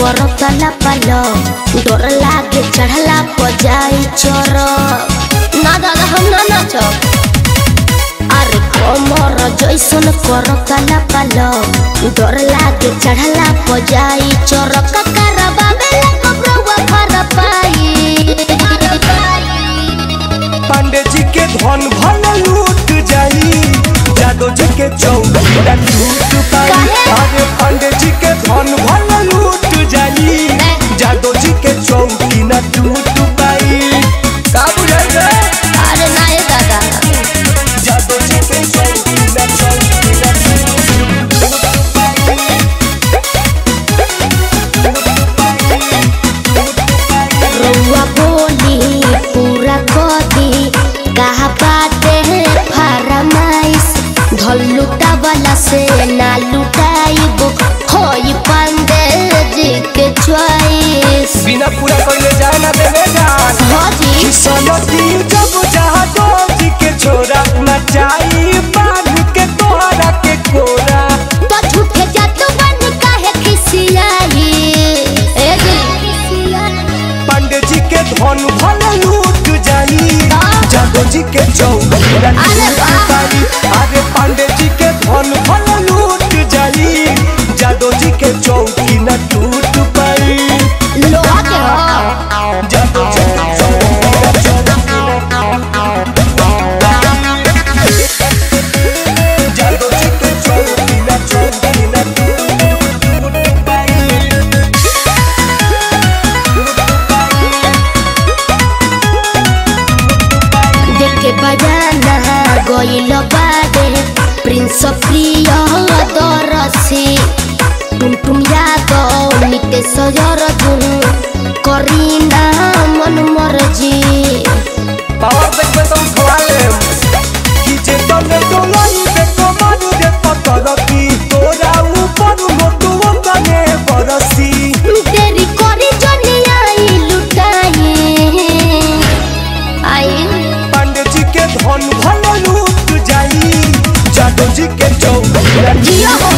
करतला पालो डर लागे चढ़ला पजाई चोर ना दादा हम ना नाचो अरे कमर जैसन करतला पालो डर लागे चढ़ला पजाई चोर ककरबा बेला कबरवा भर पाई पांडे जी के धन भल लूट जाई जादो जी के चौकीरा लूट पाई अरे पांडे जी के धन भल लूट जाई जादो जी के चौकी न टूट पाई का बुझाई रे अरे नाय दादा जादो जी के चौकी न रउआ बोली पूरा कदी कहा बाटे फरमाइश धल लुटा वाला से ना लुटाइब होई पांडे जी के चॉइस बिना पूरा करले जाए ना देवे जान हाँ जी किस्मती जब जादो जी के छोरा नचाई बांध के तोहरा के कोरा तो झूठे जादू बन काहे खिसियाई ए जी पांडे जी के धन भल लूट जाई जादो जी के चौकीरा लूट पाई अरे पांडे जी के धन भल लूट जाई जादो जी के चौकी न टूट पाई लोहा के हो जादो जी के जादो जी के चौकी न टूट पाई देखे बजाना गइल बाडे प्रिंस प्रिय दरसी टुम यादव निते सजर जुन करीना मन मर्जी पावर देख में तुम खवाले कि जे तने डोलाई बे कमानु रे पतर की तोरा ऊपर मोटुओ कने बरसी तेरी करी जनी आई लुटाई आई पांडे जी के धन भल लूट जाई जादो जी के चौकीरा जिया हो